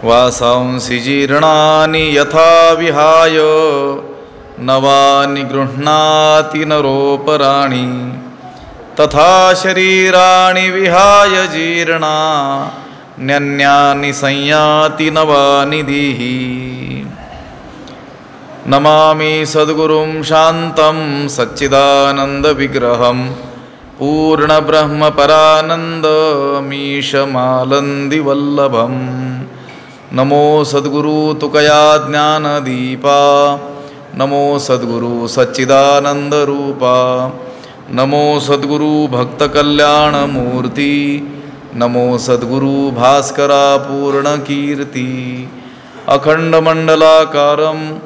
वासांसि जीर्णानि यथा विहाय नवानि गृह्णाति नरोपराणि तथा शरीराणि विहाय जीर्णा न्यन्यानि संयाति नवानि दीहि। नमामि सद्गुरुं शान्तं सच्चिदानन्दविग्रहं पूर्णब्रह्मपरानन्दमीशमालन्दिवल्लभं। नमो सद्गुरु तुकया ज्ञानदीपा, नमो सद्गुरु सच्चिदानन्दरूपा, नमो सद्गुरु भक्तकल्याणमूर्ति, नमो सद्गुरु भास्करा पूर्णकीर्ति। अखण्डमण्डलाकारं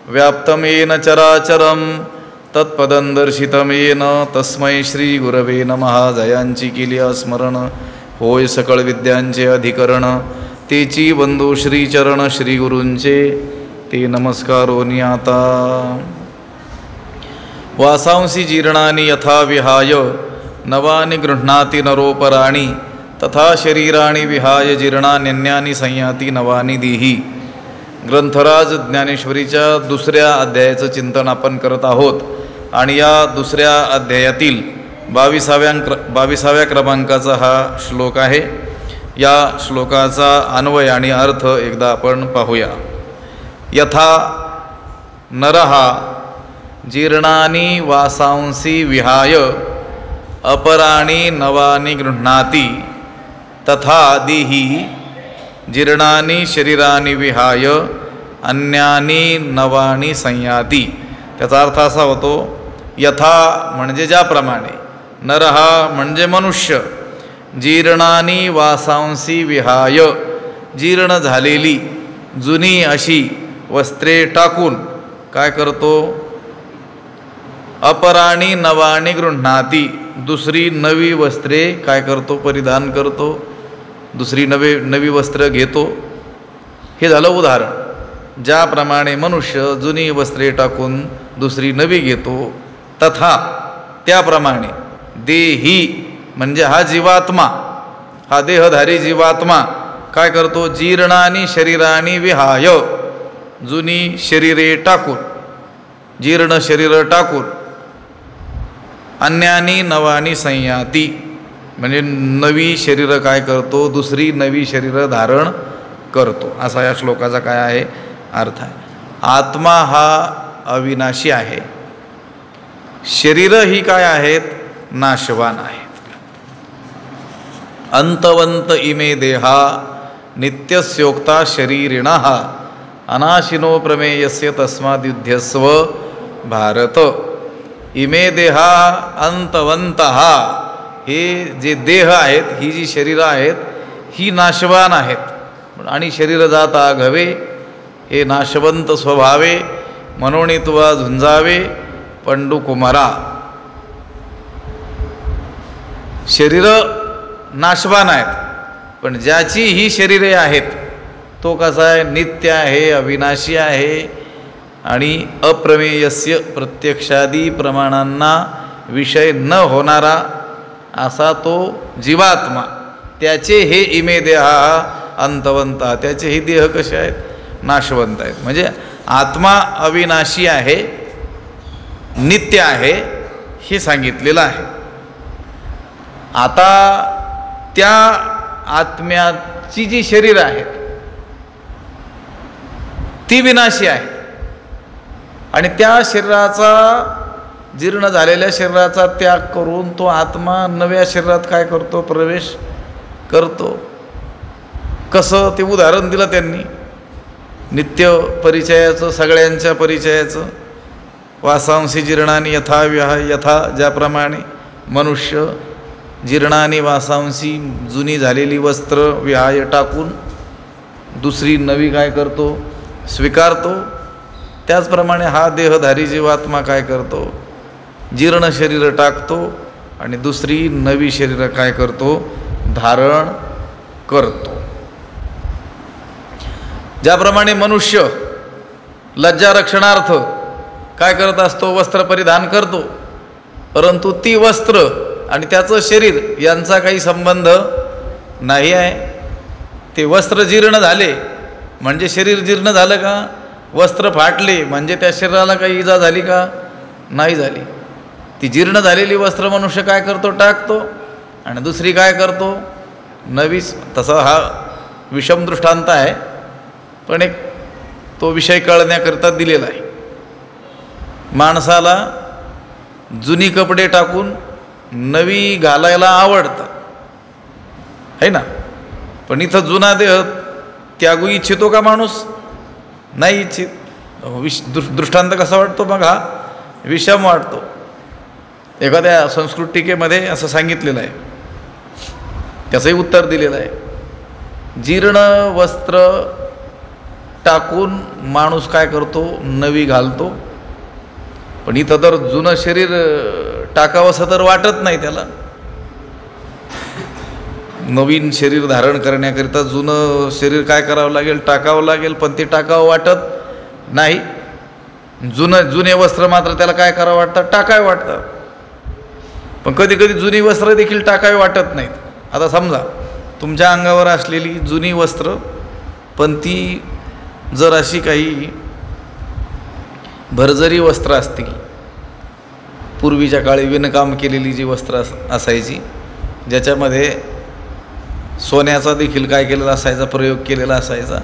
व्याप्तमेन चराचरं तत्पदं दर्शितमेन तस्मै श्रीगुरवे नमः। जयांची केली स्मरण होय सकळ विद्यांचे अधिकरण, तेची बंधू श्रीचरण श्रीगुरूंचे ते नमस्कारोनी आता। वासांसि जीर्णानि यथा विहाय नवानि गृह्णाति नरोपराणि तथा शरीराणि विहाय जीर्णान्यन्यानि संयाति नवानि दीहि। ग्रंथराज ज्ञानेश्वरीच्या दुसऱ्या अध्यायाचं चिंतन आपण करत आहोत आणि या दुसऱ्या अध्यायातील 22व्या क्रमांकाचा हा श्लोक आहे। या श्लोकाचा अन्वय आणि अर्थ एकदा आपण पाहूया। यथा नरः जीर्णानि वासांसि विहाय अपराणि नवानि गृह्णाति तथा दीहि जीर्णानि शरीरानि विहाय अन्यानि नवानि संयाति। त्याचा अर्थ असा होतो, यथा म्हणजे ज्याप्रमाणे, नरः म्हणजे मनुष्य, जीर्णानि वासांसि विहाय जीर्ण झालेली जुनी अशी वस्त्रे टाकून काय करतो, अपराणि नवानि गृह्णाति दुसरी नवी वस्त्रे काय करतो, परिधान करतो, दुसरी नवी वस्त्र घेतो। हे झालं उदाहरण। ज्याप्रमाणे मनुष्य जुनी वस्त्रे टाकून दुसरी नवी घेतो, तथा त्याप्रमाणे देही म्हणजे हा जीवात्मा, हा देहधारी जीवात्मा काय करतो, जीर्णानि शरीरानि विहाय जुनी शरीरे टाकून, जीर्ण शरीर टाकून अन्यानी नवानी संयाती म्हणजे नवी शरीर काय करतो, दुसरी नवी शरीर धारण करतो, असा या श्लोकाचा काय आहे अर्थ आहे। आत्मा हा अविनाशी आहे, शरीर ही काय आहेत, नाशवान आहेत। अंतवंत इमे देहा नित्यस्योक्ता शरीरिणः अनाशिनो प्रमेयस्य तस्माद्युध्यस्व भारत। इमे देहा अंतवंतः, हे जे देह आहेत, ही जी शरीरं आहेत ही नाशवान आहेत आणि शरीर जाता घवे, हे नाशवंत स्वभावे म्हणून तुवा झुंजावे पंडू कुमारा। शरीर नाशवान आहेत, पण ज्याची ही शरीरे आहेत तो कसा आहे, नित्य आहे, अविनाशी आहे आणि अप्रमेयस्य प्रत्यक्षादी प्रमाणांना विषय न होणारा असा तो जीवात्मा। त्याचे हे इमे देहा अंतवंत, त्याचे हे देह कसे आहेत, नाशवंत आहेत। म्हणजे आत्मा अविनाशी आहे, नित्य आहे हे सांगितलेलं आहे। आता त्या आत्म्याची जी शरीर आहेत ती विनाशी आहे आणि त्या शरीराचा, जीर्ण झालेल्या शरीराचा त्याग करून तो आत्मा नव्या शरीरात काय करतो, प्रवेश करतो। कसं ते उदाहरण दिलं त्यांनी, नित्य परिचयाचं, सगळ्यांच्या परिचयाचं। वासांसि जीर्णानि यथा विहाय, यथा ज्याप्रमाणे मनुष्य जीर्णानि वासांसि जुनी झालेली वस्त्र विहाय टाकून दुसरी नवी काय करतो, स्वीकारतो, त्याचप्रमाणे हा देहधारी जीवात्मा काय करतो, जीर्ण शरीर टाकतो आणि दुसरी नवी शरीर काय करतो, धारण करतो। ज्याप्रमाणे मनुष्य लज्जा रक्षणार्थ काय करत असतो, वस्त्र परिधान करतो, परंतु ती वस्त्र आणि त्याचं शरीर यांचा काही संबंध नाही आहे। ते वस्त्र जीर्ण झाले म्हणजे शरीर जीर्ण झालं का? वस्त्र फाटले म्हणजे त्या शरीराला काही इजा झाली का? नाही झाली. ती जीर्ण झालेली वस्त्र मनुष्य काय करतो? टाकतो. आणि दुसरी काय करतो? नवी. तसा हा विषम दृष्टांत आहे, पण एक तो विषय कळण्याकरता दिलेला आहे. माणसाला जुनी कपडे टाकून नवी घालायला आवडतं, है ना? पण इथं जुना देह त्यागू इच्छितो का माणूस? नाही इच्छित. दृष्टांत कसा वाटतो मग? हा विषम वाटतो. एखाद्या संस्कृत टीकेमध्ये असं सांगितलेलं आहे, त्याचंही उत्तर दिलेलं आहे. जीर्ण वस्त्र टाकून माणूस काय करतो? नवी घालतो. पण इथं तर जुनं शरीर टाकावंसं तर वाटत नाही त्याला. नवीन शरीर धारण करण्याकरिता जुनं शरीर काय करावं लागेल? टाकावं लागेल. पण ते टाकावं वाटत नाही. जुने वस्त्र मात्र त्याला काय करावं वाटतं? टाकावे वाटतं. पण कधी कधी जुनी वस्त्र देखील टाकावी वाटत नाहीत. आता समजा तुमच्या अंगावर असलेली जुनी वस्त्र, पण ती जर अशी काही भरजरी वस्त्र असतील, पूर्वीच्या काळी विणकाम केलेली जी वस्त्र असायची, ज्याच्यामध्ये सोन्याचा देखील काय केलेला असायचा? प्रयोग केलेला असायचा.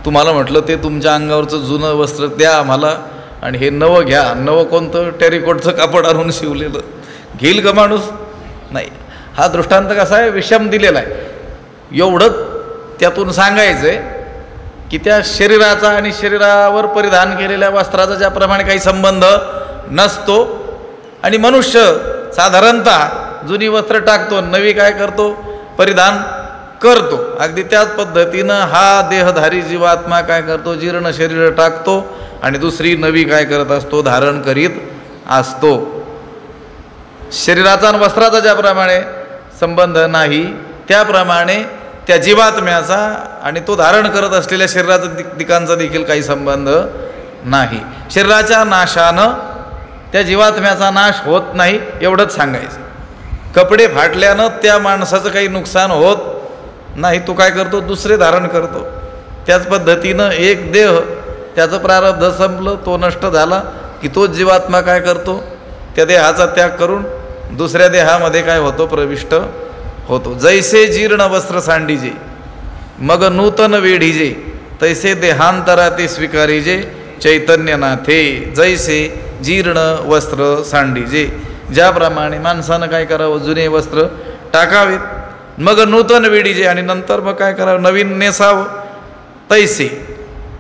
तुम्हाला म्हटलं ते तुमच्या अंगावरचं जुनं वस्त्र द्या आम्हाला आणि हे नवं घ्या. नवं कोणतं? टेरिकोटचं कापड आणून शिवलेलं. घेईल का माणूस? नाही. हा दृष्टांत कसा आहे? विषम दिलेला आहे. एवढंच त्यातून सांगायचं आहे की त्या शरीराचा आणि शरीरावर परिधान केलेल्या वस्त्राचा ज्याप्रमाणे काही संबंध नसतो, आणि मनुष्य साधारणतः जुनी वस्त्र टाकतो, नवी काय करतो? परिधान करतो. अगदी त्याच पद्धतीनं हा देहधारी जीवात्मा काय करतो? जीर्ण शरीर टाकतो आणि दुसरी नवी काय करत असतो? धारण करीत असतो. शरीराचा आणि वस्त्राचा ज्याप्रमाणे संबंध नाही, त्याप्रमाणे त्या जीवात्म्याचा आणि तो धारण करत असलेल्या शरीराचा दिकांचा देखील काही संबंध नाही. शरीराच्या नाशानं त्या जीवात्म्याचा नाश होत नाही, एवढंच सांगायचं. कपडे फाटल्यानं त्या माणसाचं काही नुकसान होत नाही. तो काय करतो? दुसरे धारण करतो. त्याच पद्धतीनं एक देह, त्याचं प्रारब्ध संपलं, तो नष्ट झाला की तोच जीवात्मा काय करतो? त्या देहाचा त्याग करून दुसऱ्या देहामध्ये काय होतो? प्रविष्ट होतो. जैसे जीर्ण वस्त्र सांडीजे मग नूतन वेढीजे, तैसे देहांतरा ते स्वीकारीजे चैतन्यनाथे. जैसे जीर्ण वस्त्र सांडीजे, ज्याप्रमाणे माणसानं काय करावं? जुने वस्त्र टाकावेत, मग नूतन वेढीजे, आणि नंतर मग काय करावं? नवीन नेसावं. तैसे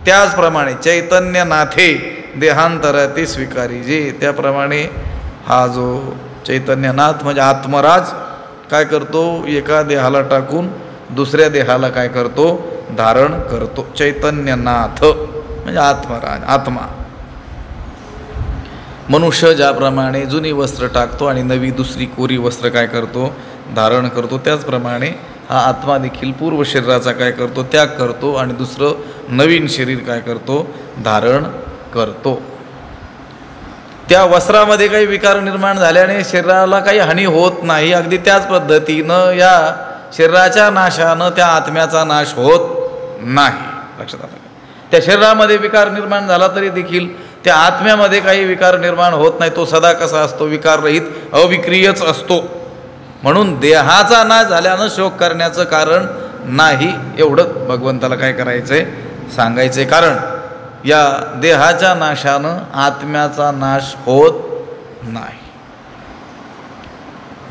त्याचप्रमाणे चैतन्यनाथे देहांतरा ते स्वीकारीजे, त्याप्रमाणे हा जो चैतन्यनाथ म्हणजे आत्मराज काय करतो? एका देहाला टाकून दुसऱ्या देहाला काय करतो? धारण करतो. चैतन्यनाथ म्हणजे आत्मराज, आत्मा. मनुष्य ज्याप्रमाणे जुनी वस्त्र टाकतो आणि नवी दुसरी कोरी वस्त्र काय करतो? धारण करतो, त्याचप्रमाणे हा आत्मा देखील पूर्व शरीराचा काय करतो? त्याग करतो आणि दुसरं नवीन शरीर काय करतो? धारण करतो. त्या वस्त्रामध्ये काही विकार निर्माण झाल्याने शरीराला काही हानी होत नाही. अगदी त्याच पद्धतीनं या शरीराच्या नाशानं त्या आत्म्याचा नाश होत नाही. लक्षात आलं? त्या शरीरामध्ये विकार निर्माण झाला तरी देखील त्या आत्म्यामध्ये काही विकार निर्माण होत नाही. तो सदा कसा असतो? विकाररहित, अविक्रियच असतो. म्हणून देहाचा नाश झाल्यानं शोक करण्याचं कारण नाही. एवढं भगवंताला काय करायचंय? सांगायचंय. कारण या देहाच्या नाशानं आत्म्याचा नाश होत नाही.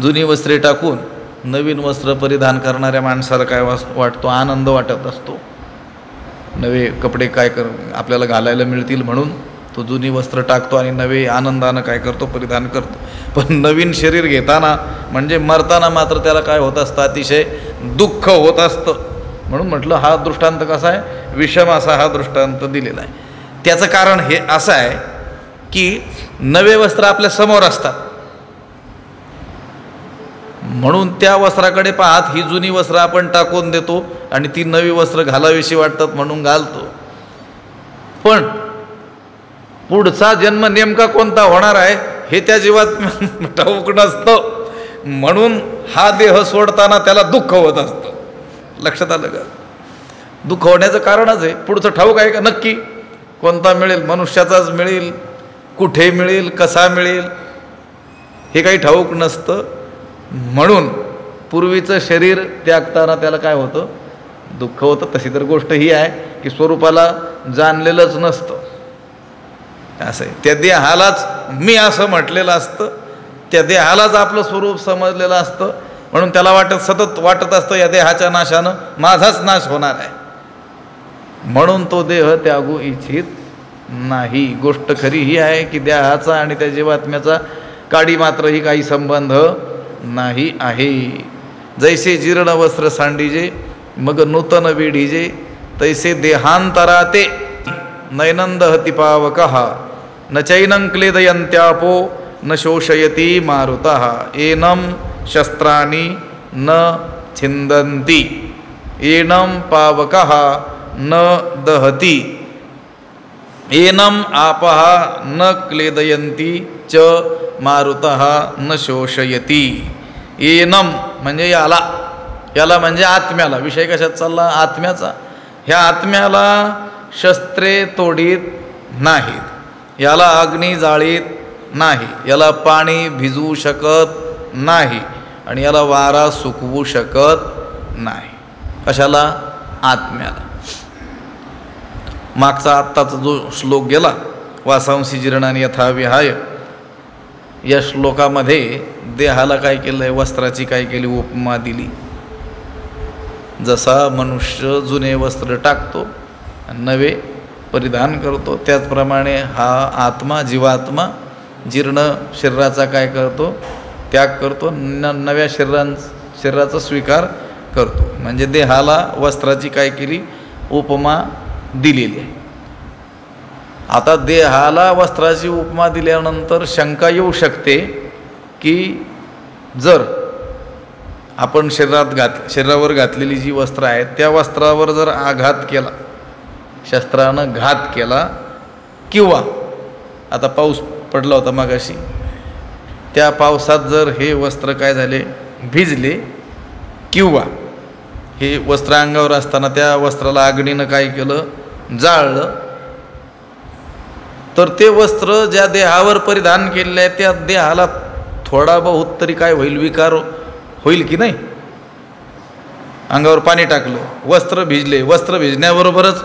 जुनी वस्त्रे टाकून नवीन वस्त्र परिधान करणाऱ्या माणसाला काय वाटतो? आनंद वाटत असतो. नवे कपडे काय आपल्याला घालायला मिळतील म्हणून तो जुनी वस्त्र टाकतो आणि नवे आनंदानं काय करतो? परिधान करतो. पण नवीन शरीर घेताना म्हणजे मरताना मात्र त्याला काय होत असतं? अतिशय दुःख होत असतं. म्हणून म्हटलं हा दृष्टांत कसा आहे? विषम असा हा दृष्टांत दिलेला आहे. त्याचं कारण हे असं आहे की नवे वस्त्र आपल्या समोर असतात, म्हणून त्या वस्त्राकडे पाहत ही जुनी वस्त्र आपण टाकून देतो आणि ती नवी वस्त्र घालावीशी वाटतात म्हणून घालतो. पण पुढचा जन्म नेमका कोणता होणार आहे हे त्या जीवात ठाऊक नसतं. म्हणून हा देह सोडताना त्याला दुःख होत असतं. लक्षात आलं का? दुःख होण्याचं कारणच आहे. पुढचं ठाऊक आहे का नक्की कोणता मिळेल? मनुष्याचाच मिळेल, कुठे मिळेल, कसा मिळेल हे काही ठाऊक नसतं. म्हणून पूर्वीचं शरीर त्यागताना त्याला काय होतं? दुःख होतं. तशी तर गोष्ट ही आहे की स्वरूपाला जाणलेलंच नसतं. असं आहे. त्या देहालाच मी असं म्हटलेलं असतं, त्या देहालाच आपलं स्वरूप समजलेलं असतं. म्हणून त्याला सतत वाटत असतं या देहाच्या नाशानं माझाच नाश होणार आहे. म्हणून तो देह त्यागू इच्छित नाही. गोष्ट खरी ही आहे की देहाचा आणि त्या जीवात्म्याचा काडी मात्रही काही संबंध नाही आहे. जैसे जीर्ण वस्त्र सांडीजे मग नूतन वेढीजे तैसे देहांतराते नैनंदहति पावकः न चैनं क्लेदयन्त्यापो न शोषयति मारुतः एनं शस्त्राणि न छिन्दन्ति एनं पावकः न दहति एनं आपः न क्लेदयन्ति च मारुतः न शोषयति. एनं म्हणजे याला म्हणजे आत्म्याला. विषय कशात चालला? आत्म्याचा. ह्या आत्म्याला शस्त्रे तोडीत नाहीत, याला अग्नी जाळीत नाही, याला पाणी भिजवू शकत नाही आणि याला वारा सुकवू शकत नाही. कशाला? आत्म्याला. मागचा आत्ताचा जो श्लोक गेला वासांसी जीर्णानि यथा विहाय, या श्लोकामध्ये देहाला काय केलं आहे? वस्त्राची काय केली? उपमा दिली. जसा मनुष्य जुने वस्त्र टाकतो नवे परिधान करतो त्याचप्रमाणे हा आत्मा जीवात्मा जीर्ण शरीराचा काय करतो? त्याग करतो, नव्या शरीराचा स्वीकार करतो. म्हणजे देहाला वस्त्राची काय केली? उपमा दिलेली आहे. आता देहाला वस्त्राची उपमा दिल्यानंतर शंका येऊ शकते की जर आपण शरीरावर घातलेली जी वस्त्र आहेत त्या वस्त्रावर जर आघात केला, शस्त्रानं घात केला, किंवा आता पाऊस पडला होता मगाशी, त्या पावसात जर हे वस्त्र काय झाले? भिजले, किंवा हे वस्त्र अंगावर असताना त्या वस्त्राला अग्नीनं काय केलं? जाळलं, तर ते वस्त्र ज्या देहावर परिधान केलेलं आहे त्या देहाला थोडा बहुत तरी काय होईल? विकार होईल की नाही? अंगावर पाणी टाकलं, वस्त्र भिजले, वस्त्र भिजण्याबरोबरच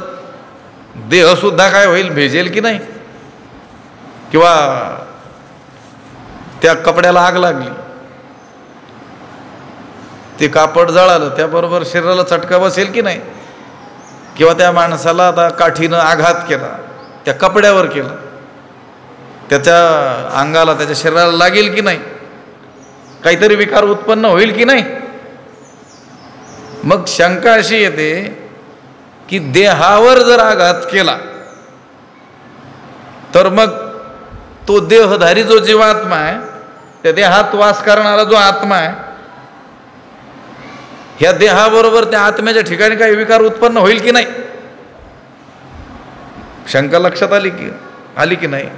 देहसुद्धा काय होईल? भिजेल की नाही? किंवा त्या कपड्याला आग लागली, ते कापड जळालं, त्याबरोबर शरीराला चटका बसेल की नाही? किंवा त्या माणसाला आता काठीनं आघात केला, त्या कपड्यावर केला, त्याच्या अंगाला त्याच्या शरीराला लागेल की नाही? काहीतरी विकार उत्पन्न होईल की नाही? मग शंका अशी येते की देहावर जर आघात केला तर मग तो देहधारी जो जीवात्मा आहे, त्या देहात वास करणारा जो आत्मा आहे, ह्या देहाबरोबर त्या आत्म्याच्या ठिकाणी काही विकार उत्पन्न होईल की नाही? शंका लक्षात आली की नाही?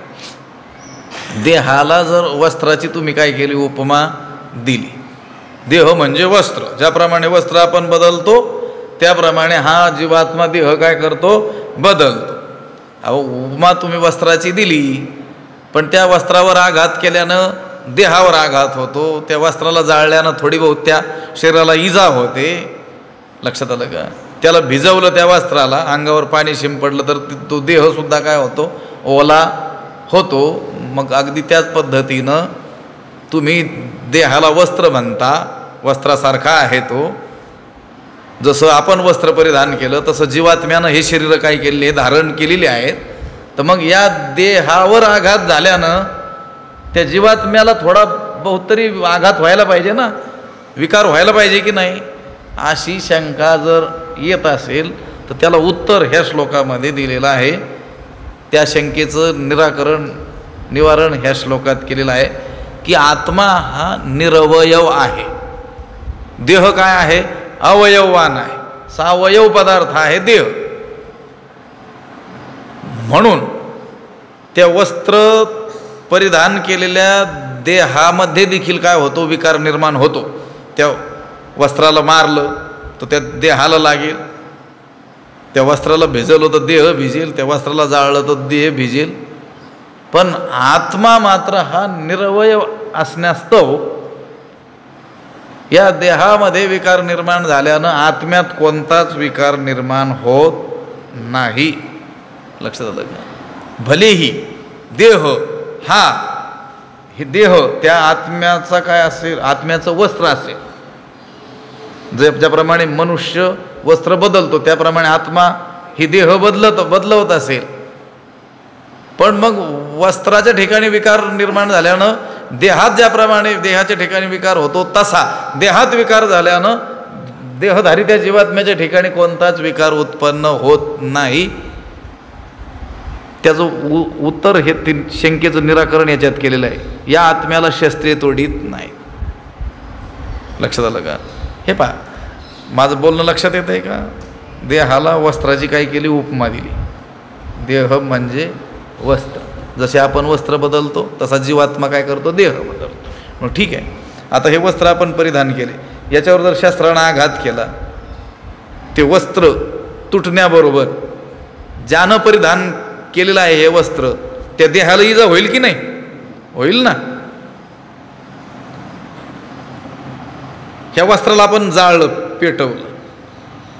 देहाला जर वस्त्राची तुम्ही काय केली? उपमा दिली. देह म्हणजे वस्त्र. ज्याप्रमाणे वस्त्र आपण बदलतो त्याप्रमाणे हा जीवात्मा देह काय करतो? बदलतो. उपमा तुम्ही वस्त्राची दिली, पण त्या वस्त्रावर आघात केल्यानं देहावर आघात होतो, त्या वस्त्राला जाळल्यानं थोडी बहुत त्या शरीराला इजा होते. लक्षात आलं का? त्याला भिजवलं त्या वस्त्राला, अंगावर पाणी शिंपडलं तर तो देहसुद्धा काय होतो? ओला होतो. मग अगदी त्याच पद्धतीनं तुम्ही देहाला वस्त्र म्हणता, वस्त्रासारखा आहे तो. जसं आपण वस्त्र परिधान केलं तसं जीवात्म्यानं हे शरीर काय केलेले? धारण केलेले आहेत. तर मग या देहावर आघात झाल्यानं त्या जीवात्म्याला थोडा बहुत तरी आघात व्हायला पाहिजे ना, विकार व्हायला पाहिजे की नाही? अशी शंका जर येत असेल तर त्याला उत्तर ह्या श्लोकामध्ये दिलेलं आहे. त्या शंकेचं निवारण ह्या श्लोकात केलेलं आहे की आत्मा हा निरवयव आहे, देह काय आहे? अवयववान आहे, सावयव पदार्थ आहे देह. म्हणून त्या वस्त्र परिधान केलेल्या देहामध्ये देखील काय होतो? विकार निर्माण होतो. त्या वस्त्राला मारलं तर त्या देहाला लागेल, त्या वस्त्राला भिजवलं तर देह भिजेल, त्या वस्त्राला जाळलं तर देह भिजेल. पण आत्मा मात्र हा निरवय असण्यास्तव या देहामध्ये विकार निर्माण झाल्यानं आत्म्यात कोणताच विकार निर्माण होत नाही. लक्षात आलं का? भलेही देह हा हे देह त्या आत्म्याचा काय असेल, आत्म्याचं वस्त्र असेल. ज्याप्रमाणे मनुष्य वस्त्र बदलतो त्याप्रमाणे आत्मा ही देह बदलवत असेल. पण मग वस्त्राच्या ठिकाणी विकार निर्माण झाल्यानं देहात ज्याप्रमाणे देहाच्या ठिकाणी विकार होतो तसा देहात विकार झाल्यानं देहधारी त्या जीवात्म्याच्या ठिकाणी कोणताच विकार उत्पन्न होत नाही. त्याचं उत्तर हे शंकेचं निराकरण याच्यात केलेलं आहे. या आत्म्याला शस्त्रे तोडीत नाही. लक्षात आलं का? हे पहा, माझं बोलणं लक्षात येत आहे का? देहाला वस्त्राची काय केली? उपमा दिली. देह म्हणजे वस्त्र. जसे आपण वस्त्र बदलतो तसा जीवात्मा काय करतो? देह बदलतो. मग ठीक आहे, आता हे वस्त्र आपण परिधान केले, याच्यावर जर शस्त्रानं आघात केला, ते वस्त्र तुटण्याबरोबर ज्यानं परिधान केलेलं आहे हे वस्त्र त्या देहाला इजा होईल की नाही? होईल ना. ह्या वस्त्राला आपण जाळलं, पेटवलं,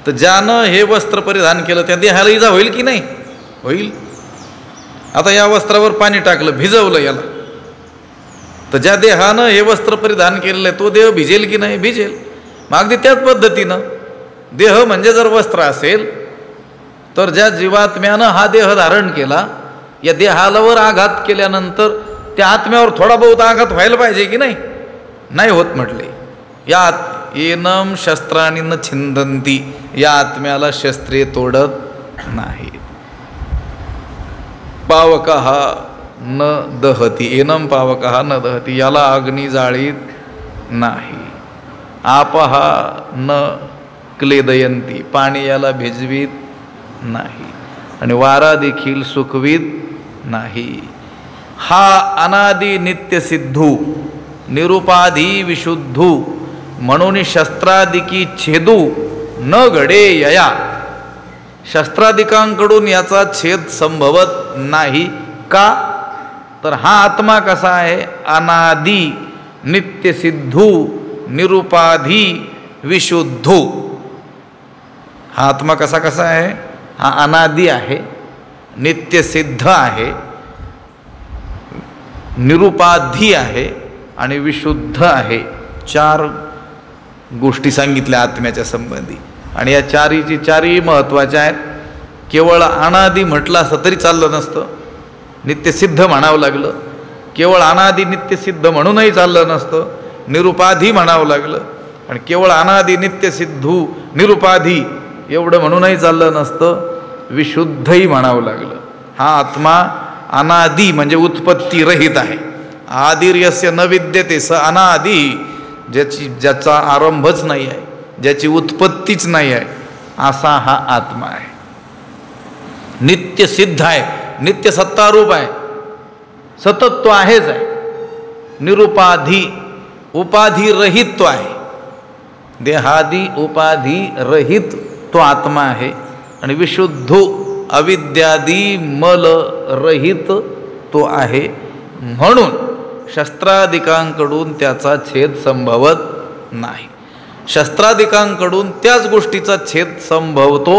तर ज्यानं हे वस्त्र परिधान केलं त्या देहाला इजा होईल की नाही? होईल. आता या वस्त्रावर पाणी टाकलं, भिजवलं याला, तर ज्या देहानं हे वस्त्र परिधान केलेलं आहे तो देह भिजेल की नाही? भिजेल. मग अगदी त्याच पद्धतीनं देह म्हणजे जर वस्त्र असेल तर ज्या जीवात्म्यानं हा देह धारण केला, या देहालावर आघात केल्यानंतर त्या आत्म्यावर थोडा बहुत आघात व्हायला पाहिजे की नाही? नाही होत म्हटले. या एनम शस्त्राणी न छिंदंती, या आत्म्याला शस्त्रे तोडत नाही. पावकः न दहती, एनम पावकः न दहती, याला अग्नी जाळीत नाही. आपः न क्लेदयंती, पाणी याला भिजवीत नाही. आणि वारा देखील सुखवीत नाही. हा अनादि नित्य सिद्धू निरुपाधी विशुद्धू म्हणून शस्त्रादिकी छेदू न घडे यया, शस्त्रादिकांकडून याचा छेद संभवत नाही. का? तर हा आत्मा कसा आहे? अनादि नित्य सिद्धू निरुपाधी विशुद्धू. हा आत्मा कसा कसा आहे? हा अनादि आहे, नित्य सिद्ध आहे, निरुपाधी आहे आणि विशुद्ध आहे. चार गोष्टी सांगितल्या आत्म्याच्या संबंधी आणि या चारही महत्त्वाच्या आहेत. केवळ अनादि म्हटलं असतं तरी चाललं नसतं, नित्यसिद्ध म्हणावं लागलं. केवळ अनादि नित्यसिद्ध म्हणूनही चाललं नसतं, निरुपाधी म्हणावं लागलं. आणि केवळ अनादि नित्यसिद्धू निरुपाधी एवढं म्हणूनही चाललं नसतं, विशुद्धही म्हणावं लागलं. हा आत्मा अनादि म्हणजे उत्पत्ती रहित आहे. आदिर्यस्य न विद्यते स अनादि, ज्याचा आरंभच नाही आहे, ज्याची उत्पत्तीच नाही आहे, असा हा आत्मा आहे. नित्य सिद्ध आहे, नित्य सत्तारूप आहे, सतत तो आहेच आहे. निरुपाधी, उपाधी रहित तो आहे. देहादी उपाधी रहित तो आत्मा आहे. आणि विशुद्ध अविद्यादी मल रहित तो आहे. म्हणून शस्त्रादिकांकडून त्याचा छेद संभवत नाही. शस्त्रादिकांकडून त्याच गोष्टीचा छेद संभवतो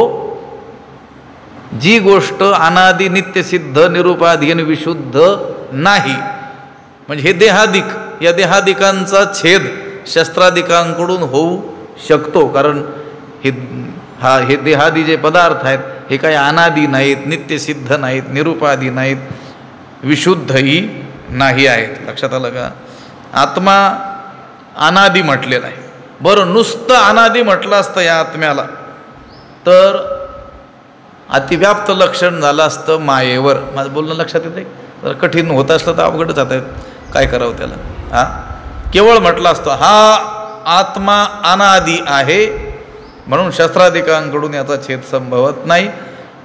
जी गोष्ट अनादि नित्यसिद्ध निरुपाधी आणि विशुद्ध नाही. म्हणजे हे देहादिक, या देहादिकांचा छेद शस्त्रादिकांकडून होऊ शकतो. कारण हे देहादी जे पदार्थ आहेत हे काही अनादि नाहीत, नित्यसिद्ध नाहीत, निरुपाधी नाहीत, विशुद्धही नाही आहेत. लक्षात आलं का? आत्मा अनादि म्हटलेला आहे. बरं, नुसतं अनादि म्हटलं असतं या आत्म्याला तर अतिव्याप्त लक्षण झालं असतं मायेवर. माझं बोलणं लक्षात येते? जर कठीण होत असलं तर अवघडच जात आहेत, काय करावं त्याला. हा केवळ म्हटलं असतं हा आत्मा अनादि आहे म्हणून शस्त्रादिकांकडून याचा छेद संभवत नाही,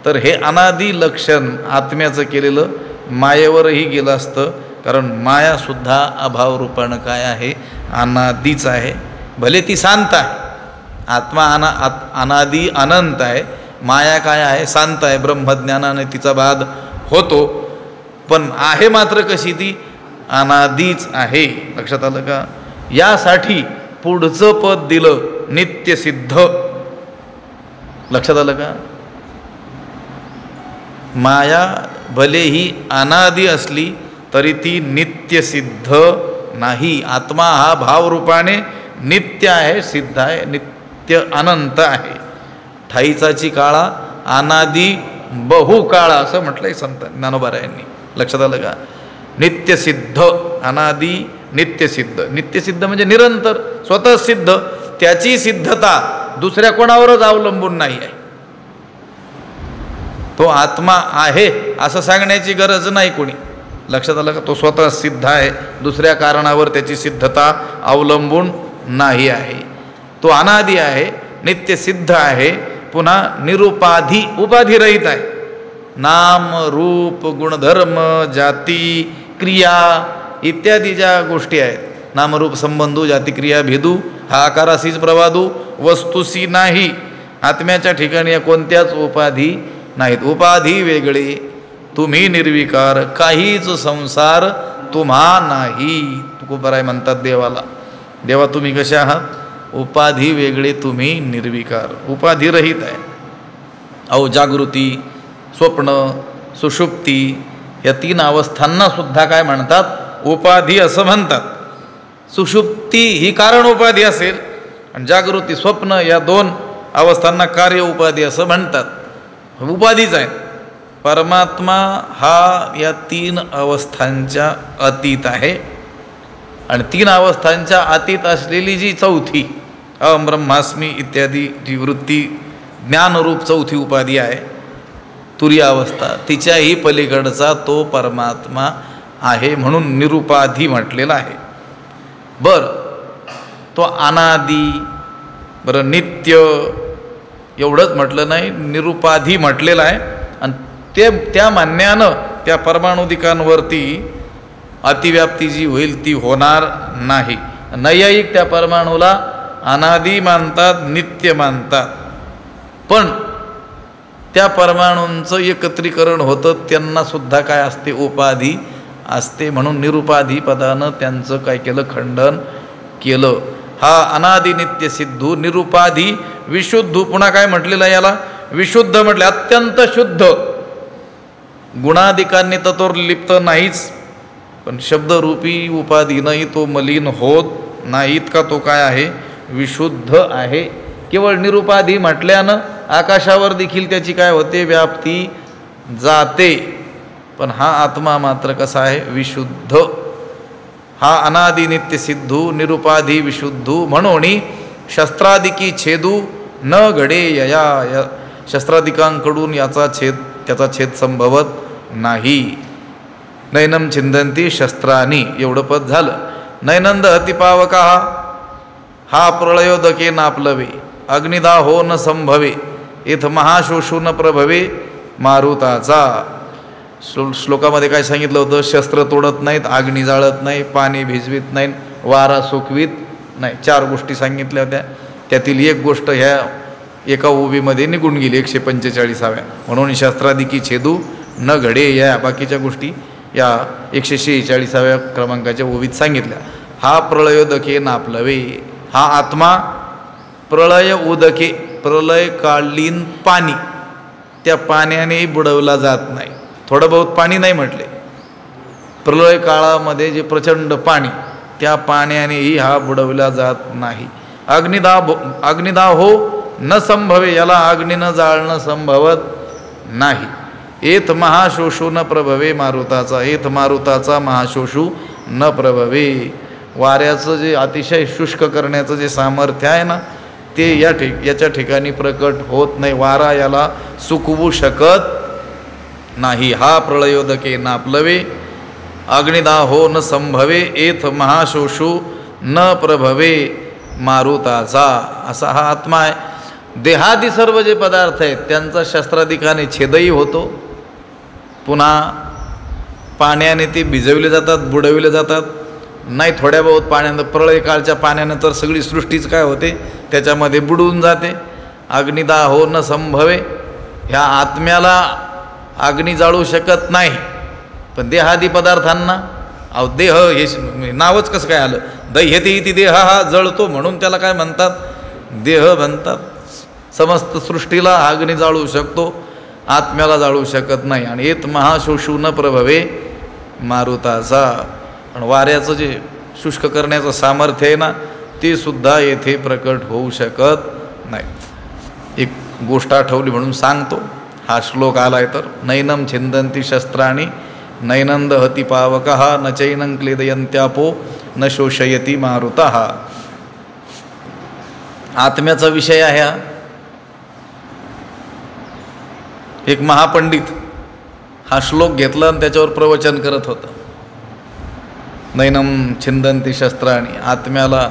तर हे अनादि लक्षण आत्म्याचं केलेलं मायेवरही गेलं असतं. कारण मायासुद्धा अभावरूपानं काय आहे? अनादीच आहे. भले ती शांत आहे, आत्मा अनादि अनंत आहे, माया काय आहे? शांत आहे, ब्रह्मज्ञानाने तिचा बाध होतो, पण आहे मात्र कशी? ती अनादीच आहे. लक्षात आलं का? यासाठी पुढचं पद दिलं नित्यसिद्ध. लक्षात आलं का? माया भलेही अनादी असली तरी ती नित्यसिद्ध नाही. आत्मा हा भावरूपाने नित्य आहे, सिद्ध आहे, नित्य अनंत आहे. ठाईचाची काळा अनादी बहुकाळा असं म्हटलंय संत ज्ञानोबारायांनी. लक्षात आलं का? नित्यसिद्ध, अनादी, नित्यसिद्ध. नित्यसिद्ध म्हणजे निरंतर, स्वतः सिद्ध. त्याची सिद्धता दुसऱ्या कोणावरच अवलंबून नाही आहे. तो आत्मा आहे असं सांगण्याची गरज नाही कोणी. लक्षात आलं का? तो स्वतः सिद्ध आहे, दुसऱ्या कारणावर त्याची सिद्धता अवलंबून नाही आहे. तो अनादी आहे, नित्यसिद्ध आहे, पुन्हा निरुपाधी, उपाधिरहित आहे. नाम रूप गुणधर्म जाती क्रिया इत्यादी ज्या गोष्टी आहेत, नामरूप संबंधू जातिक्रिया भेदू हा आकारासीच प्रवादू वस्तुसी नाही. आत्म्याच्या ठिकाणी या कोणत्याच उपाधी नाहीत. उपाधी वेगळे, तुम्ही निर्विकार, काहीच संसार तुम्हा नाही. तुकोबाराय म्हणतात देवाला, देवा तुम्ही कसे आहात? उपाधी वेगळे, तुम्ही निर्विकार, उपाधिरहित आहे. अहो जागृती, स्वप्न, सुषुप्ती या तीन अवस्थांना सुद्धा काय म्हणतात? उपाधी असं म्हणतात. सुषुप्ती ही कारण उपाधी असेल आणि जागृती स्वप्न या दोन अवस्थांना कार्य उपाधी असं म्हणतात. उपाधीच आहे. परमात्मा हा या तीन अवस्थांच्या अतीत आहे आणि तीन अवस्थांच्या अतीत असलेली जी चौथी अहम ब्रह्मास्मी इत्यादी जी वृत्ती ज्ञानरूप चौथी उपाधी आहे, तुरीय अवस्था, तिच्याही पलीकडचा तो परमात्मा आहे, म्हणून निरुपाधी म्हटलेला आहे. बरं, तो अनादी, बरं नित्य एवढंच म्हटलं नाही, निरुपाधी म्हटलेलं आहे. आणि त्या मान्यानं त्या परमाणुदिकांवरती अतिव्याप्ती जी होईल ती होणार नाही. नैयायिक त्या परमाणूला अनादी मानतात, नित्य मानतात, पण त्या परमाणूंचं एकत्रीकरण होतं, त्यांना सुद्धा काय असते? उपाधी असते. म्हणून निरुपाधी पदानं त्यांचं काय केलं? खंडन केलं. हा अनादी नित्य सिद्धू निरुपाधी विशुद्धू. पुन्हा काय म्हटलेलं आहे याला? विशुद्ध म्हटले, अत्यंत शुद्ध. गुणाधिकांनी तर लिप्त नाहीच, पण शब्दरूपी उपाधीनंही तो मलिन होत नाही. इतका तो काय आहे? विशुद्ध आहे. केवळ निरुपाधी म्हटल्यानं आकाशावर देखील त्याची काय होते? व्याप्ती जाते. पण हा आत्मा मात्र कसा आहे? विशुद्ध. हा अनादि नित्य सिद्धू निरुपाधी विशुद्धू. म्हणून शस्त्रादिकी छेदू न घडे यया. शस्त्रादिकांकडून त्याचा छेद संभवत नाही. नैनम छिंदंती शस्त्रानी एवढं पद झालं. नैनंद हतिपावका हा प्रळयोदके नापलवे. अग्निदा हो न संभवे इथ महाशोषू न प्रभवे मारुताचा. श्लोकामध्ये काय सांगितलं होतं? शस्त्र तोडत नाहीत, अग्नी जाळत नाही, पाणी भिजवीत नाही, वारा सुकवीत नाही. 4 गोष्टी सांगितल्या होत्या. त्यातील एक गोष्ट ह्या एका ओवीमध्ये निघून गेली 145व्या. म्हणून शस्त्रादिकी छेदू न घडे या बाकीच्या गोष्टी या 146व्या क्रमांकाच्या ओवीत सांगितल्या. हा प्रळयोदके नापलवे. हा आत्मा प्रळय उदके, प्रलयकालीन पाणी, त्या पाण्याने बुडवला जात नाही. थोडं बहुत पाणी नाही म्हटले, प्रलय काळामध्ये जे प्रचंड पाणी, त्या पाण्यानेही हा बुडवला जात नाही. अग्निदा हो न संभवे. याला अग्नीनं जाळणं संभवत नाही. एथ महाशोषू न प्रभवे मारुताचा. एथ मारुताचा महाशोषू न प्रभवे. वाऱ्याचं जे अतिशय शुष्क करण्याचं जे सामर्थ्य आहे ना, ते याच्या ठिकाणी प्रकट होत नाही. वारा याला सुकवू शकत नाही. हा प्रळयोदके नापलवे. अग्निदा हो न संभवे. एथ महाशोषू न प्रभवे मारुताचा. असा हा आत्मा आहे. देहादी सर्व जे पदार्थ आहेत त्यांचा शस्त्रादिकाने छेदही होतो. पुन्हा पाण्याने ते भिजवले जातात, बुडविले जातात. नाही थोड्या बहुत पाण्यानं, प्रळय काळच्या पाण्यानं तर सगळी सृष्टीच काय होते? त्याच्यामध्ये बुडून जाते. अग्निदा हो न संभवे. ह्या आत्म्याला अग्नी जाळू शकत नाही, पण देहादी पदार्थांना अहो देह हे नावच कसं काय आलं, दह्यते इति देह हा जळतो म्हणून त्याला काय म्हणतात, देह म्हणतात. समस्त सृष्टीला अग्नी जाळू शकतो, आत्म्याला जाळू शकत नाही. आणि येत महाशोषू न प्रभवे मारुताचा. आणि वाऱ्याचं जे शुष्क करण्याचं सामर्थ्य आहे ना, ते सुद्धा येथे प्रकट होऊ शकत नाही. एक गोष्ट आठवली म्हणून सांगतो. हा श्लोक आलाय तर, नैनम छिंदंती शस्त्राणी नैनंद हती पावकः न चैनं क्लेदयंत्यापो न शोषयती मारुतः. आत्म्याचा विषय आहे हा. एक महापंडित हा श्लोक घेतला आणि त्याच्यावर प्रवचन करत होता. नैनम छिंदंती शस्त्राणी, आत्म्याला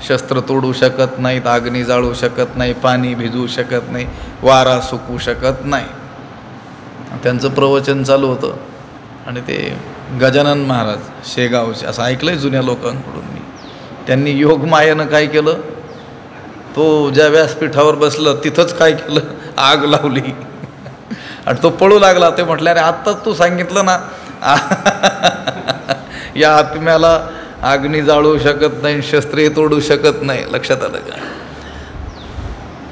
शस्त्र तोडू शकत नाहीत, अग्नी जाळू शकत नाही, पाणी भिजवू शकत नाही, वारा सुकू शकत नाही. त्यांचं प्रवचन चालू होतं आणि ते गजानन महाराज शेगावचे, असं ऐकलंय जुन्या लोकांकडून मी, त्यांनी योगमायेनं काय केलं, तो ज्या व्यासपीठावर बसलं तिथंच काय केलं, आग लावली आणि तो पळू लागला. ते म्हटलं अरे आत्ताच तू सांगितलं ना या आत्म्याला अग्नी जाळू शकत नाही, शस्त्रे तोडू शकत नाही. लक्षात आलं का?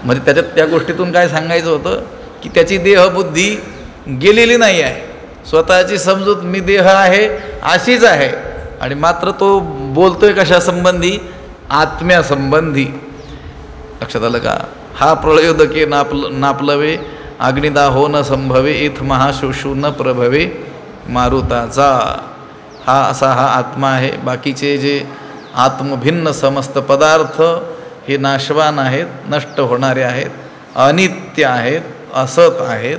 म्हणजे त्याच्यात त्या गोष्टीतून काय सांगायचं होतं की त्याची देहबुद्धी गेलेली नाही आहे, स्वतःची समजूत मी देह आहे अशीच आहे. आणि मात्र तो बोलतोय कशासंबंधी, आत्म्यासंबंधी. लक्षात आलं का? हा प्रळयोदके नापलवे अग्निदाहो न संभवे इथ महाशोषू न प्रभवे मारुताचा. हा आत्मा आहे. बाकीचे जे आत्मभिन्न समस्त पदार्थ हे नाशवान आहेत, नष्ट होणारे आहेत, अनित्य आहेत, असत आहेत,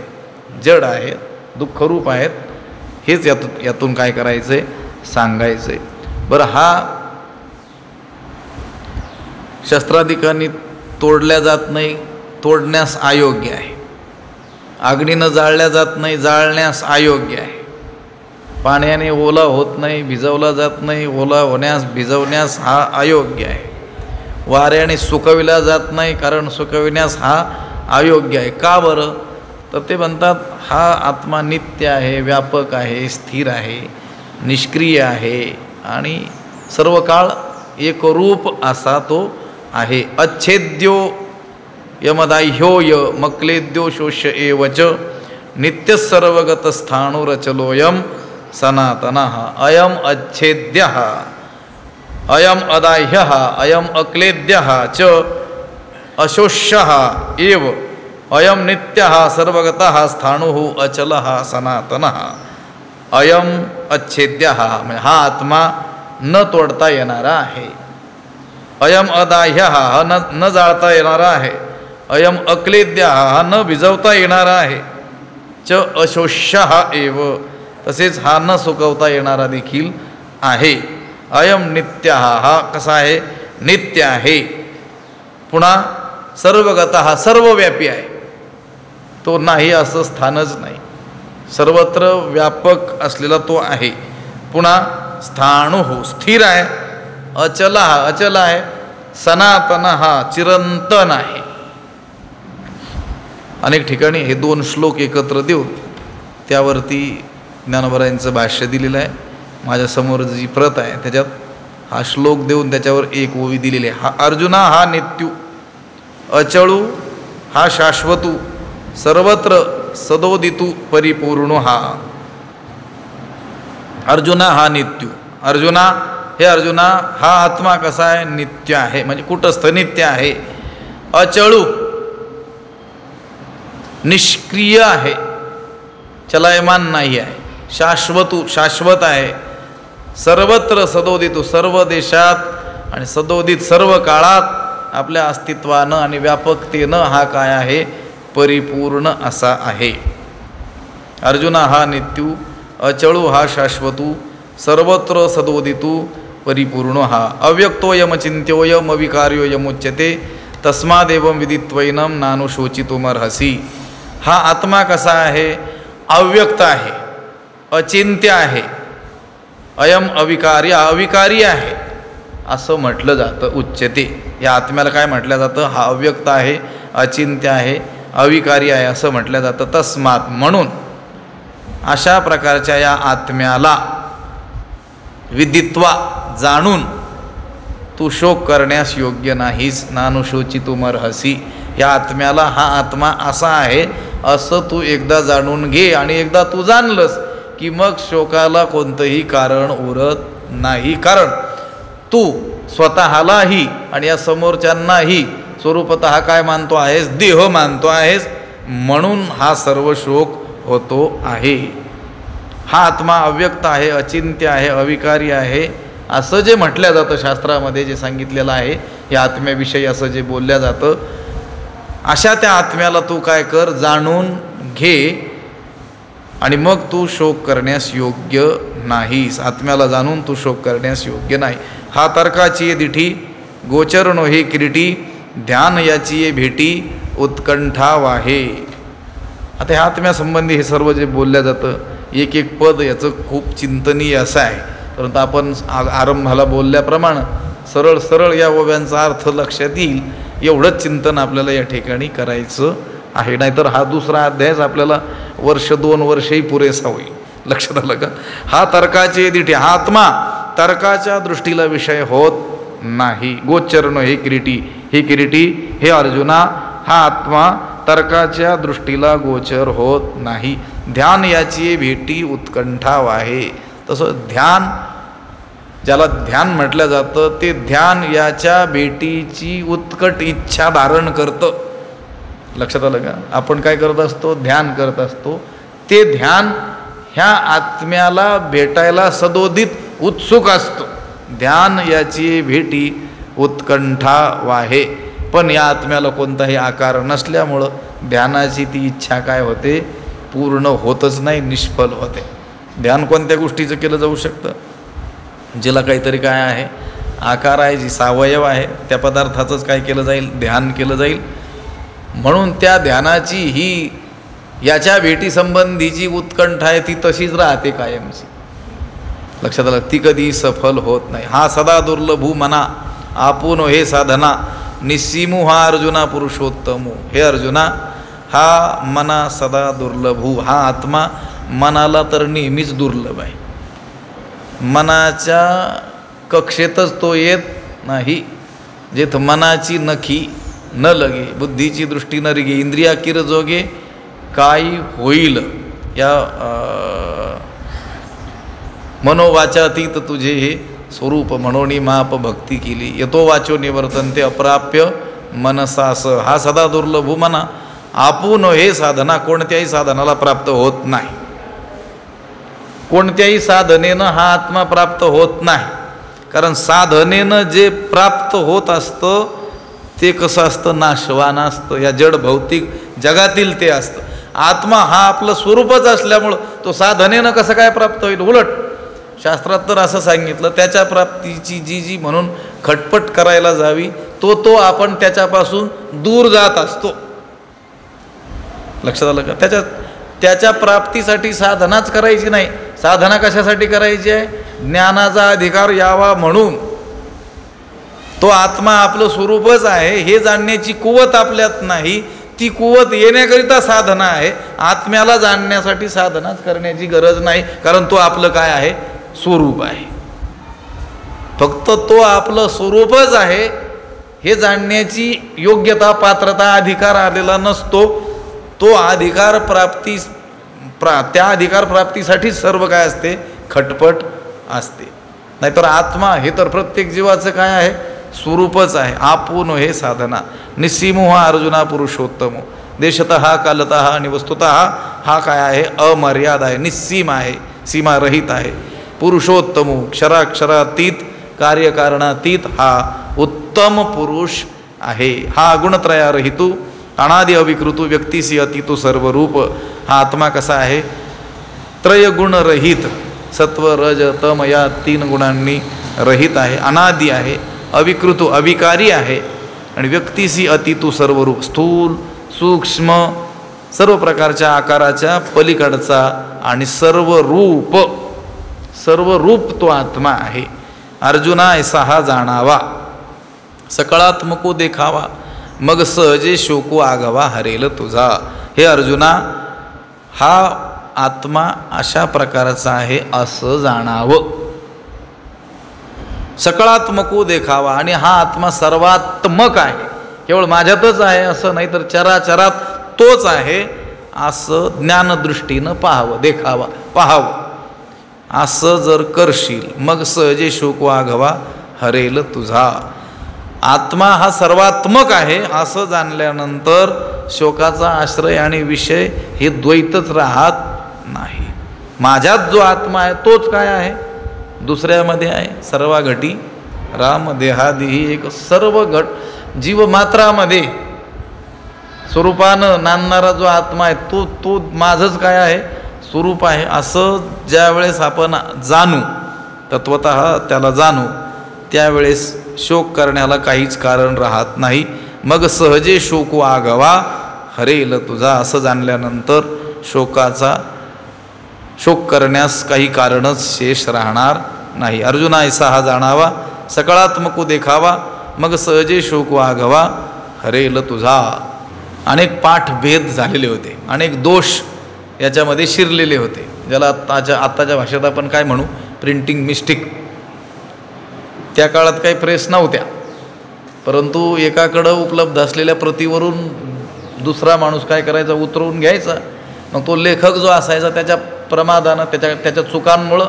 जड आहेत, दुःखरूप आहेत. हेच यातून काय करायचं आहे, सांगायचं आहे. बरं, हा शस्त्राधिकांनी तोडल्या जात नाही, तोडण्यास अयोग्य आहे. अग्नीनं जाळल्या जात नाही, जाळण्यास अयोग्य आहे. पाण्याने ओला होत नाही, भिजवला जात नाही, ओला होण्यास भिजवण्यास हा अयोग्य आहे. वाऱ्याने सुकविला जात नाही, कारण सुकविण्यास हा अयोग्य आहे. का बरं? तर ते म्हणतात हा आत्मा नित्य आहे, व्यापक आहे, स्थिर आहे, निष्क्रिय आहे आणि सर्व काळ एकरूप असा तो आहे. अच्छेद्यो यमदाह्योय मक्लेद्यो शोष्य एवच नित्य सर्वगत स्थाणुरचलोयम सनातनः. अयम अच्छेद्यः अयम अदाह्यः अयम अक्लेद्यः च अशोष्यः एव अयम नित्यः सर्वगतः स्थाणुः अचलः सनातनः. अयम अच्छेद्यः म्हणजे हा आत्मा न तोडता येणारा आहे. अयम अदाह्यः हा न जाळता येणारा आहे. अयम अक्लेद्यः हा न भिजवता येणारा आहे. च अशोष्यः एव तसेच हा न सुकवता येणारा देखील आहे. अयम नित्य हा कसा आहे, नित्य आहे. पुन्हा सर्वगतः सर्वव्यापी आहे, तो नाही असं स्थानच नाही, सर्वत्र व्यापक असलेला तो आहे. पुन्हा स्थाणुः स्थिर आहे. अचलः अचल आहे. सनातनः चिरंतन आहे. अनेक ठिकाणी हे दोन श्लोक एकत्र देऊन त्यावरती ज्ञानोबरायांचं भाष्य दिलेलं आहे. माझ्यासमोर जी प्रत आहे त्याच्यात हा श्लोक देऊन त्याच्यावर एक ओवी दिलेली आहे. हा अर्जुना हा नित्यू, अचळू हा शाश्वतू, सर्वत्र सदोदितू परिपूर्ण हा. अर्जुना हा नित्यू. अर्जुना हे अर्जुना हा आत्मा कसा आहे, नित्य आहे, म्हणजे कुटस्थ नित्य आहे. अचळू निष्क्रिय आहे, चलायमान नाही आहे. शाश्वतू शाश्वत आहे. सर्वत्र सदोदितू सर्व देशात आणि सदोदित सर्व काळात आपल्या अस्तित्वानं आणि व्यापकतेनं हा काय आहे, परिपूर्ण असा आहे. अर्जुना हा नित्यू, अचळू हा शाश्वतू, सर्वत्र सदोदितू परिपूर्ण हा. अव्यक्तोयमचिंत्योयम अविकार्योयमुच्यते तस्मादेवं विदित्वैनं नानुशोचितुमर्हसि. हा आत्मा कसा आहे, अव्यक्त आहे, अचिंत्य आहे. अयम अविकारी अविकारी आहे असं म्हटलं जातं. उच्यते या आत्म्याला काय म्हटलं जातं, हा अव्यक्त आहे, अचिंत्य आहे, अविकारी आहे असं म्हटलं जातं. तस्मात म्हणून अशा प्रकारच्या या आत्म्याला विदित्वा जाणून तू शोक करण्यास योग्य नाहीस. नानुशोचितुमर्हसि. या आत्म्याला हा आत्मा असा आहे असं तू एकदा जाणून घे. आणि एकदा तू जाणलंस की मग शोकाला कोणतंही कारण उरत नाही. कारण तू स्वतःलाही आणि या समोरच्यांनाही स्वरूपतः काय मानतो आहेस? देह मानतो आहेस. म्हणून हा सर्व शोक होतो आहे. हा आत्मा अव्यक्त आहे, अचिंत्य आहे, अविकारी आहे असं जे म्हटलं जातं शास्त्रामध्ये, जे सांगितलेलं आहे या आत्म्याविषयी असं जे बोलल्या जातं, अशा त्या आत्म्याला तू काय कर? जाणून घे. आणि मग तू शोक करण्यास योग्य नाहीस. आत्म्याला जाणून तू शोक करण्यास योग्य नाही. हा तर्काची दिठी गोचर नोहे किरीटी. ध्यान याची भेटी उत्कंठा वाहे. आता ह्या आत्म्यासंबंधी हे सर्व जे बोलल्या जातं, एक एक पद याचं खूप चिंतनीय असं आहे. परंतु आपण आरंभाला बोलल्याप्रमाणे सरळ सरळ या ओव्यांचा अर्थ लक्षात येईल एवढंच चिंतन आपल्याला या ठिकाणी करायचं आहे. नाहीतर हा दुसरा अध्यायच आपल्याला वर्ष 2 वर्षही पुरेसा होईल. लक्षात आलं का? हा तर्काचे दिठी. हा आत्मा तर्काच्या दृष्टीला विषय होत नाही. गोचरण हे किरीटी. हे किरीटी, हे अर्जुना, हा आत्मा तर्काच्या दृष्टीला गोचर होत नाही. ध्यान याची भेटी उत्कंठा वाहे. तसं ध्यान, ज्याला ध्यान म्हटलं जातं, ते ध्यान याच्या भेटीची उत्कट इच्छा धारण करतं. लक्षात आलं का? आपण काय करत असतो? ध्यान करत असतो. ते ध्यान ह्या आत्म्याला भेटायला सदोदित उत्सुक असतो. ध्यान याची भेटी उत्कंठा वाहे. पण या आत्म्याला कोणताही आकार नसल्यामुळं ध्यानाची ती इच्छा काय होते? पूर्ण होतच नाही, निष्फल होते. ध्यान कोणत्या गोष्टीचं केलं जाऊ शकतं? जिला काहीतरी काय आहे, आकार आहे, जी सावयव आहे, त्या पदार्थाचंच काय केलं जाईल? ध्यान केलं जाईल. म्हणून त्या ध्यानाची ही याच्या भेटीसंबंधीची उत्कंठा आहे ती तशीच राहते कायमची. लक्षात आलं? ती कधी सफल होत नाही. हा सदा दुर्लभू मना आपुन हे साधना. निस्सीमू हा अर्जुना पुरुषोत्तमू. हे अर्जुना, हा मना सदा दुर्लभू. हा आत्मा मनाला तर नेहमीच दुर्लभ आहे. मनाच्या कक्षेतच तो येत नाही. जेथ मनाची नखी न लगे, बुद्धीची दृष्टी न रिगे, इंद्रिया किर जोगे काही होईल. या मनोवाचातीत तुझे हे स्वरूप म्हणोनी माप भक्ती केली. यतो वाचो निवर्तनते अप्राप्य मनसास. हा सदा दुर्लभू मना आपुन हे साधना. कोणत्याही साधनाला प्राप्त होत नाही. कोणत्याही साधनेनं हा आत्मा प्राप्त होत नाही. कारण साधनेनं जे प्राप्त होत असतं ते कसं असतं? नाशवान असतं. या जड भौतिक जगातील ते असतं. आत्मा हा आपलं स्वरूपच असल्यामुळं तो साधनेनं कसं काय प्राप्त होईल? उलट शास्त्रात तर असं सांगितलं, त्याच्या प्राप्तीची जी म्हणून खटपट करायला जावी तो आपण त्याच्यापासून दूर जात असतो. लक्षात आलं का? त्याच्या प्राप्तीसाठी साधनाच करायची नाही. साधना कशासाठी करायची आहे? ज्ञानाचा अधिकार यावा म्हणून. तो आत्मा आपलं स्वरूपच आहे हे जाणण्याची कुवत आपल्यात नाही. ती कुवत येण्याकरिता साधना आहे. आत्म्याला जाणण्यासाठी साधनाच करण्याची गरज नाही. कारण तो आपलं काय आहे? स्वरूप आहे. फक्त तो आपलं स्वरूपच आहे हे जाणण्याची योग्यता, पात्रता, अधिकार आलेला नसतो. तो अधिकार त्या अधिकार प्राप्तीसाठी सर्व काय असते? खटपट असते. नाहीतर आत्मा हे तर प्रत्येक जीवाचं काय आहे? स्वरूपच आहे. आपुन हे साधना. निस्सीमो हा अर्जुना पुरुषोत्तमो. देशतः कालतः आणि वस्तुतः हा काय आहे? अमर्याद आहे, निस्सीम आहे, सीमारहित आहे. पुरुषोत्तमो क्षराक्षरातीत, कार्यकारणातीत हा उत्तम पुरुष आहे. हा गुणत्रयारहितू अनादि अविकृतू व्यक्तिसी अतितू सर्वरूप. हा आत्मा कसा आहे? त्रयगुणरहित, सत्व रज तम या 3 गुणांनी रहित आहे. अनादि आहे, अविकृतू अविकारी आहे आणि व्यक्तिसी अतितू सर्वरूप. स्थूल सूक्ष्म सर्व प्रकारच्या आकाराच्या पलीकडचा आणि सर्व रूप तो आत्मा आहे. अर्जुना ऐसा हा जाणावा, सकळात्मको देखावा. मग सहजे शोकू आघवा हरेल तुझा. हे अर्जुना, हा आत्मा अशा प्रकारचा आहे असं जाणावं. सकळात्मको देखावा. आणि हा आत्मा सर्वात्मक आहे, केवळ माझ्यातच आहे असं नाही, तर चराचरात तोच आहे असं ज्ञानदृष्टीनं पाहावं, देखावा, पाहावं. असं जर करशील मग सहजे शोक वाघवा हरेल तुझा. आत्मा हा सर्वात्मक आहे असं जाणल्यानंतर शोकाचा आश्रय आणि विषय हे द्वैतच राहत नाही. माझ्यात जो आत्मा आहे तोच काय आहे, दुसऱ्यामध्ये आहे. सर्व घटी राम देहादिही एक. सर्व घट जीवमात्रामध्ये स्वरूपानं नांदणारा जो आत्मा आहे तो माझंच काय आहे, स्वरूप आहे. असं ज्यावेळेस आपण जाणू, तत्वतः त्याला जाणू, त्यावेळेस शोक करण्याला काहीच कारण राहत नाही. मग सहजे शोक आघवा हरेल तुझा. असं जाणल्यानंतर शोक करण्यास काही कारणच शेष राहणार नाही. अर्जुना ऐसा हा जाणावा, सकळात्मको देखावा, मग सहजे शोक आघवा हरेल तुझा. अनेक पाठभेद झालेले होते, अनेक दोष याच्यामध्ये शिरलेले होते, ज्याला आत्ताच्या भाषेत आपण काय म्हणू, प्रिंटिंग मिस्टेक. त्या काळात काही प्रेस नव्हत्या, परंतु एकाकडं उपलब्ध असलेल्या प्रतीवरून दुसरा माणूस काय करायचा, उतरवून घ्यायचा. मग तो लेखक जो असायचा त्याच्या प्रमादानं, त्याच्या चुकांमुळं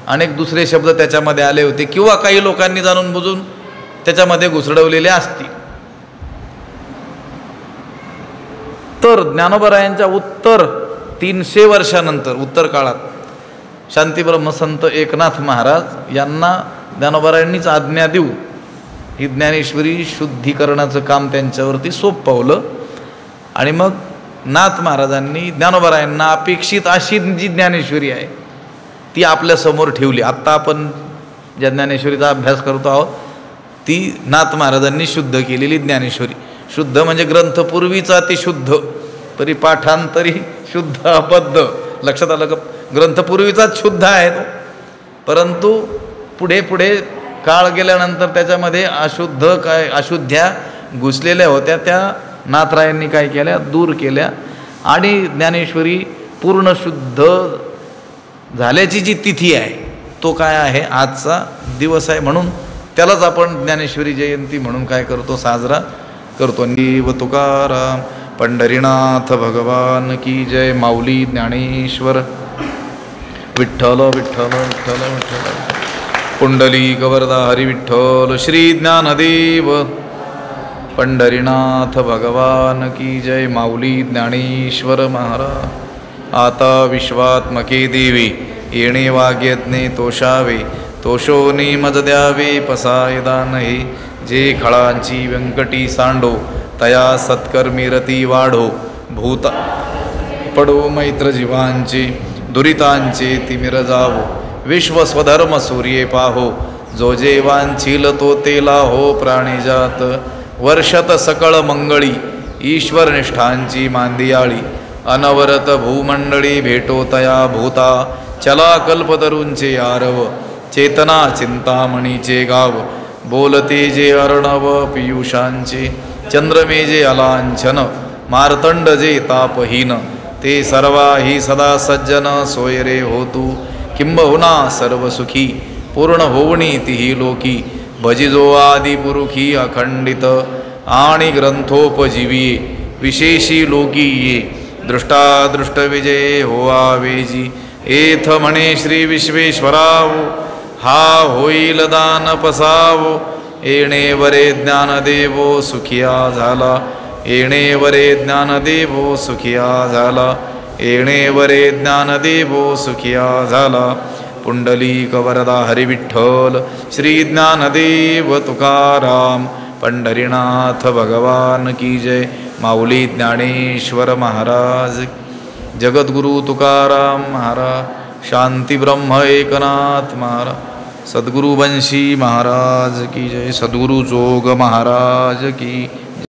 अनेक दुसरे शब्द त्याच्यामध्ये आले होते, किंवा काही लोकांनी जाणून बुजून त्याच्यामध्ये घुसडवलेले असतील. तर ज्ञानोबरायांच्या उत्तर 300 वर्षानंतर, उत्तर काळात, शांतीब्रह्मसंत एकनाथ महाराज यांना ज्ञानोबरायांनीच आज्ञा देऊ ही ज्ञानेश्वरी शुद्धीकरणाचं काम त्यांच्यावरती सोपवलं. आणि मग नाथ महाराजांनी ज्ञानोबरायांना अपेक्षित अशी जी ज्ञानेश्वरी आहे ती आपल्यासमोर ठेवली. आत्ता आपण ज्या ज्ञानेश्वरीचा अभ्यास करतो आहोत ती नाथ महाराजांनी शुद्ध केलेली ज्ञानेश्वरी. शुद्ध म्हणजे ग्रंथपूर्वीचा ती शुद्ध, परिपाठांतरी शुद्ध अबद्ध. लक्षात आलं का? ग्रंथपूर्वीचाच शुद्ध आहे तो, परंतु पुढे पुढे काळ गेल्यानंतर त्याच्यामध्ये अशुद्ध्या घुसलेल्या होत्या, त्या नाथरायांनी काय केल्या, दूर केल्या. आणि ज्ञानेश्वरी पूर्ण शुद्ध झाल्याची जी तिथी आहे तो काय आहे, आजचा दिवस आहे. म्हणून त्यालाच आपण ज्ञानेश्वरी जयंती म्हणून काय करतो, साजरा करतो. व तुकाराम पंढरीनाथ भगवान की जय. माऊली ज्ञानेश्वर विठ्ठल विठ्ठल विठ्ठल विठ्ठल. पुंडलिक वरदा हरी विठ्ठल. श्री ज्ञानदेव पंढरीनाथ भगवान की जय. माऊली ज्ञानेश्वर महाराज. आता विश्वात्मके देवी येणे वाग्यज्ञे तोषावे, तोषोनी मज द्यावे पसायदान हे. जे खळांची व्यंकटी सांडो, तया सत्कर्मी रती वाढो. भूत पडो मैत्र जीवांचे, दुरितांचे तिमिर जावो. विश्व स्वधर्म सूर्ये पाहो, जो जे वांछील तो तेला हो प्राणीजात. वर्षत सकळ मंगळी, ईश्वर निष्ठांची मांदियाळी. अनवरत भूमंडळी भेटो तया भूता. चला कल्पतरूंचे आरव, चेतना चिंतामणीचे गाव. बोलते जे अर्णव पियुषांचे, चंद्रमेजे अलांछन. मार्तंड जे तापहीन, ते सर्वाही सदा सज्जन. सोयरे होतू किंबहुना सर्व सुखी, पूर्ण होवणी तिही लोकी. भजिजो आदि पुरुखी अखंडित, आणि ग्रंथोपजीवी विशेषी लोकी ये. दृष्टादृष्ट विजय होवा वेजी. एथ म्हणे श्री विश्वेश्वरावो, हा होईल दान पसावो. येणे वरे ज्ञानदेवो सुखिया झाला, येणे वरे ज्ञानदेवो सुखिया झाला. येणे वरे ज्ञानदेवो सुखिया झाला. पुंडलिक वरदा हरी विठ्ठल. श्री ज्ञानदेव तुकाराम पंढरीनाथ भगवान की जय. माऊली ज्ञानेश्वर महाराज. जगद्गुरु तुकाराम महाराज. शांती ब्रह्म एकनाथ महाराज. सद्गुरु बंशी महाराज की जय. सद्गुरु जोग महाराज की